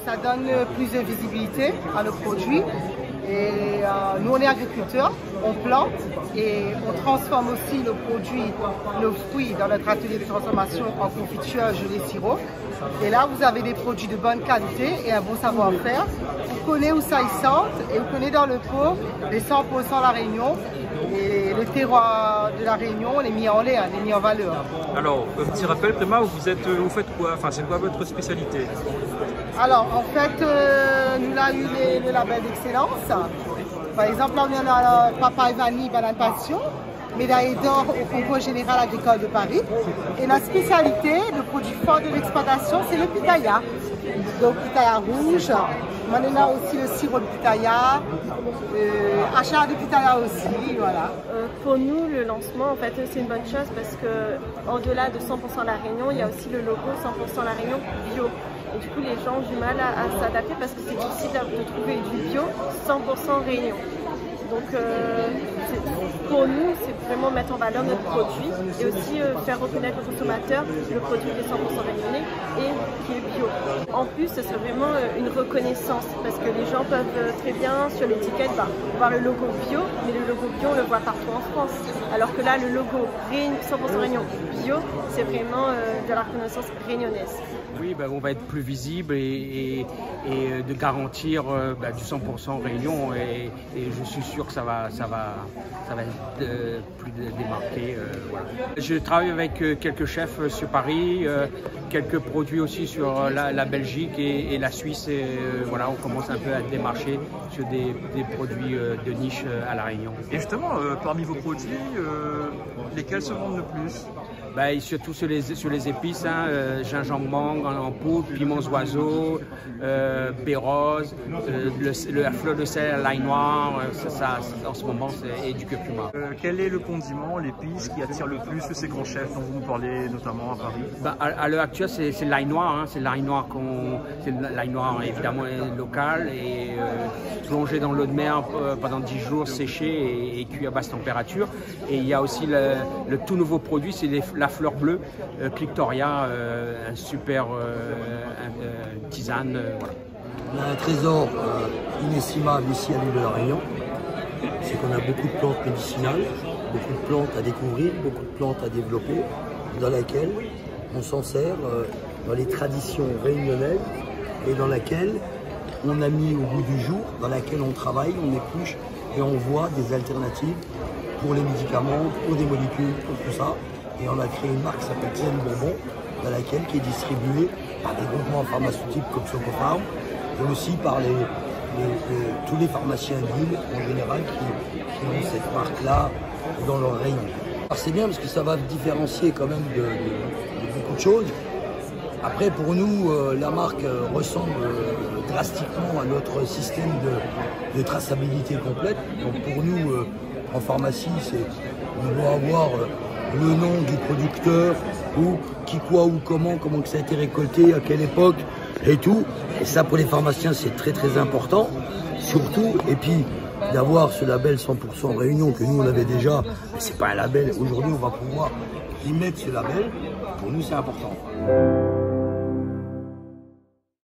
Ça donne plus de visibilité à nos produits. Et nous, on est agriculteurs, on plante et on transforme aussi nos produits, nos fruits dans notre atelier de transformation en confiture, gelée, sirop. Et là, vous avez des produits de bonne qualité et un bon savoir-faire. Vous connaissez où ça y sente et vous connaissez dans le pot les 100% La Réunion. Et le terroir de La Réunion, on est mis en l'air, on est mis en valeur. Alors, un petit rappel, Préma, vous faites quoi? Enfin, c'est quoi votre spécialité? Alors, en fait, nous avons eu le label d'excellence. Par exemple, là, on a Papaye Vanille Banane Passion, médaille d'or au concours général agricole de Paris. Et notre spécialité, le produit fort de l'exploitation, c'est le pitaya. Donc, pitaya rouge. On a aussi le sirop de pitaya, achat de pitaya aussi, voilà. Pour nous, le lancement, en fait, c'est une bonne chose parce que au-delà de 100% La Réunion, il y a aussi le logo 100% La Réunion bio. Et du coup, les gens ont du mal à s'adapter parce que c'est difficile de trouver du bio 100% Réunion. Donc, pour nous, c'est vraiment mettre en valeur notre produit et aussi faire reconnaître aux consommateurs le produit qui est 100% réunionnais et qui est bio. En plus, ce serait vraiment une reconnaissance parce que les gens peuvent très bien sur l'étiquette voir le logo bio, mais le logo bio, on le voit partout en France. Alors que là, le logo 100% Réunion bio, c'est vraiment de la reconnaissance réunionnaise. Oui, on va être plus visible et de garantir du 100% Réunion et je suis sûr que ça va être plus démarqué. Voilà. Je travaille avec quelques chefs sur Paris, quelques produits aussi sur la Belgique et la Suisse. Et, voilà, on commence un peu à démarcher sur des produits de niche à La Réunion. Et justement, parmi vos produits, lesquels se vendent le plus? Surtout sur les épices, gingembre mangue en poudre, piments oiseaux, baie rose, la fleur de sel, l'ail noir, ça en ce moment, et du curcuma. Quel est le condiment, l'épice qui attire le plus ces grands chefs dont vous nous parlez notamment à Paris? À l'heure actuelle, c'est l'ail noir, c'est l'ail noir évidemment local et plongé dans l'eau de mer pendant 10 jours, séché et cuit à basse température. Et il y a aussi le tout nouveau produit, c'est la fleur bleue, Clitoria, un super tisane. Voilà. On a un trésor inestimable ici à l'île de La Réunion, c'est qu'on a beaucoup de plantes médicinales, beaucoup de plantes à découvrir, beaucoup de plantes à développer, dans lesquelles on s'en sert dans les traditions réunionnaises et dans laquelle on a mis au bout du jour, dans laquelle on travaille, on épluche et on voit des alternatives pour les médicaments, pour des molécules, pour tout ça. Et on a créé une marque qui s'appelle Zen Bourbon, qui est distribuée par des groupements pharmaceutiques comme Socofarm, et aussi par tous les pharmaciens de l'île en général qui ont cette marque-là dans leur rayon. C'est bien parce que ça va différencier quand même de beaucoup de choses. Après, pour nous, la marque ressemble drastiquement à notre système de traçabilité complète. Donc pour nous, en pharmacie, on doit avoir le nom du producteur, ou qui, quoi, ou comment que ça a été récolté, à quelle époque, et tout. Et ça, pour les pharmaciens, c'est très très important, surtout. Et puis, d'avoir ce label 100% Réunion, que nous, on avait déjà, mais c'est pas un label. Aujourd'hui, on va pouvoir y mettre ce label. Pour nous, c'est important.